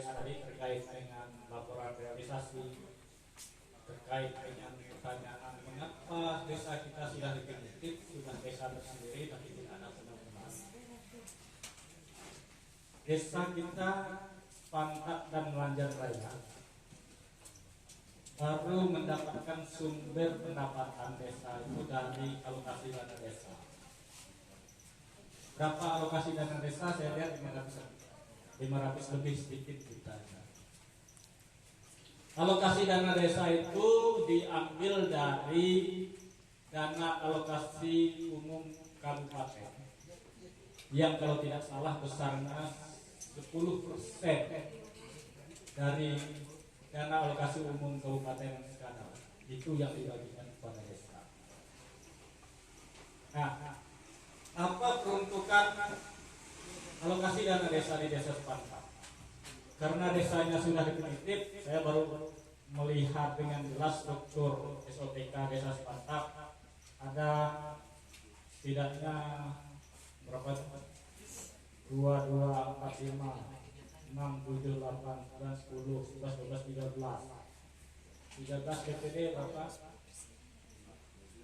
tadi terkait dengan laporan realisasi, terkait dengan pertanyaan mengapa desa kita sudah definitif, sudah desa tersendiri tapi tidak ada benar-benar. Desa kita Pantak dan Melanjar Raya baru mendapatkan sumber pendapatan desa itu dari alokasi dana desa. Berapa alokasi dana desa? Saya lihat 500 lebih sedikit kita. Alokasi dana desa itu diambil dari dana alokasi umum kabupaten yang kalau tidak salah besarnya 10% dari dana alokasi umum kabupaten sekarang itu yang dibagikan kepada desa. Nah, apa peruntukan alokasi dana desa di desa Sepantak? Karena desanya sudah definitif, saya baru melihat dengan jelas struktur SOTK desa Sepantak. Ada setidaknya berapa? 2, 2, 4, 5, 6, 7, 8, 9, 10, 11, 12, 13 BPD berapa?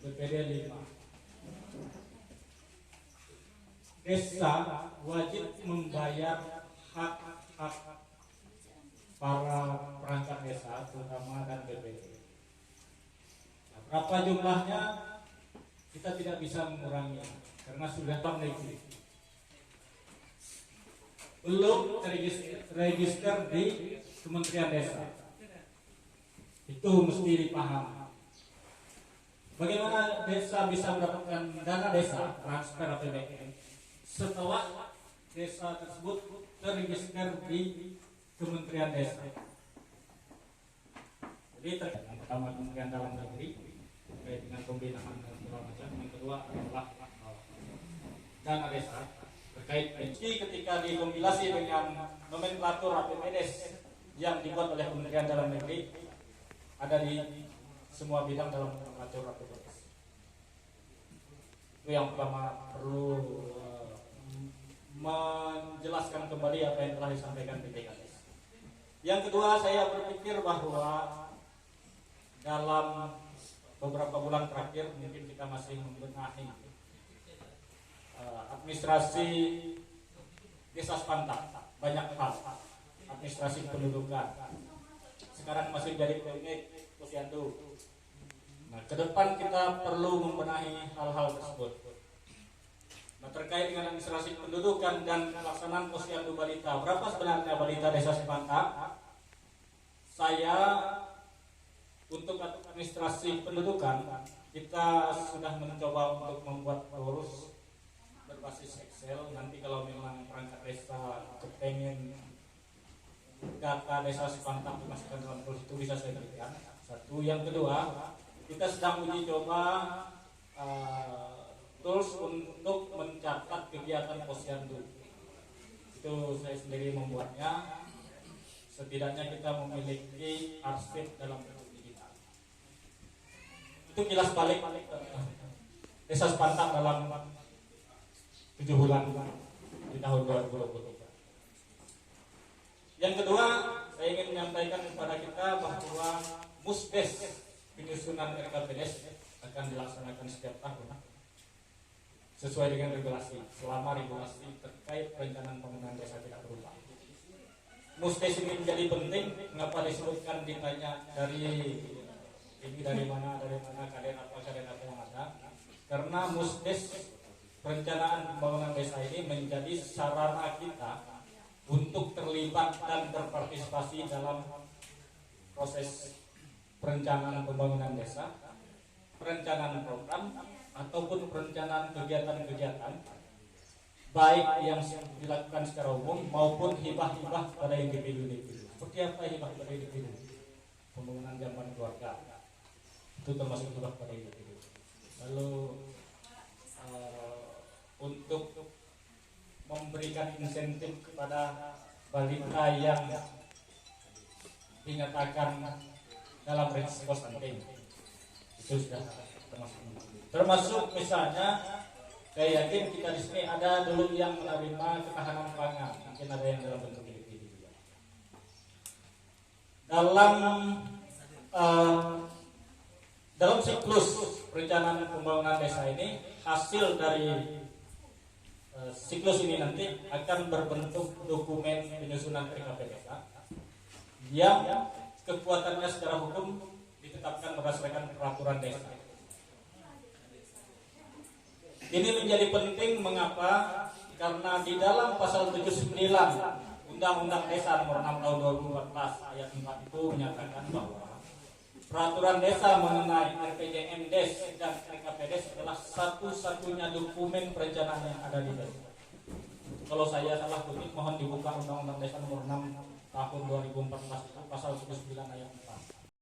BPD 5. Desa wajib membayar hak-hak para perangkat desa terutama dan BPD. Nah, berapa jumlahnya kita tidak bisa mengurangi karena sudah terregister. Belum register di Kementerian Desa. Itu mesti dipahami. Bagaimana desa bisa mendapatkan dana desa transfer APBN setelah desa tersebut terregister di Kementerian Desa? Jadi yang pertama Kementerian Dalam Negeri terkait dengan pembinaan dan segala macam. Yang kedua adalah dana desa terkait ketika dikompilasi dengan nomenklatur APBDes yang dibuat oleh Kementerian Dalam Negeri ada di semua bidang dalam nomenklatur APBDes. Itu yang pertama, perlu menjelaskan kembali apa yang telah disampaikan PTKS. Yang kedua, saya berpikir bahwa dalam beberapa bulan terakhir mungkin kita masih membenahi administrasi desa Sepantak, banyak hal, administrasi pendudukan. Sekarang masih jadi klinik posyandu. Nah, ke depan kita perlu membenahi hal-hal tersebut. Nah, terkait dengan administrasi pendudukan dan pelaksanaan posyandu balita, berapa sebenarnya balita desa Sepantak? Saya untuk administrasi pendudukan kita sudah mencoba untuk membuat urus berbasis Excel. Nanti kalau memang perangkat desa kepengen data desa Sepantak dimasukkan dalam tools itu bisa saya berikan. Satu. Yang kedua, kita sedang uji coba tools untuk mencatat kegiatan posyandu. Itu saya sendiri membuatnya. Setidaknya kita memiliki arsip dalam bentuk digital. Itu kilas balik desa Sepantak dalam 7 bulan di tahun 2023. Yang kedua, saya ingin menyampaikan kepada kita bahwa musdes penyusunan RKPDes akan dilaksanakan setiap tahun sesuai dengan regulasi, selama regulasi terkait perencanaan pembangunan desa tidak berubah. Musdes ini menjadi penting. Mengapa disebutkan ditanya dari mana, kader apa yang ada? Karena musdes perencanaan pembangunan desa ini menjadi sarana kita untuk terlibat dan berpartisipasi dalam proses perencanaan pembangunan desa, perencanaan program, ataupun perencanaan kegiatan-kegiatan baik yang dilakukan secara umum maupun hibah-hibah pada individu-individu. Seperti apa hibah pada individu? Pembangunan jamban keluarga itu termasuk hibah pada individu. Lalu untuk memberikan insentif kepada balita yang dinyatakan dalam risiko stunting, itu sudah termasuk misalnya, saya yakin kita di sini ada dulu yang menerima ketahanan pangan, mungkin ada yang dalam bentuk individu juga. dalam dalam siklus perencanaan pembangunan desa ini, hasil dari siklus ini nanti akan berbentuk dokumen penyusunan PKP desa yang kekuatannya secara hukum ditetapkan berdasarkan peraturan desa. Ini menjadi penting mengapa? Karena di dalam pasal 79 Undang-Undang Desa Nomor 6 Tahun 2014 ayat 4 itu menyatakan bahwa peraturan desa mengenai RPJMDes dan RKPDes adalah satu-satunya dokumen perencanaan yang ada di desa. Kalau saya salah kutip, mohon dibuka Undang-Undang Desa Nomor 6 Tahun 2014 itu pasal 79 ayat 4.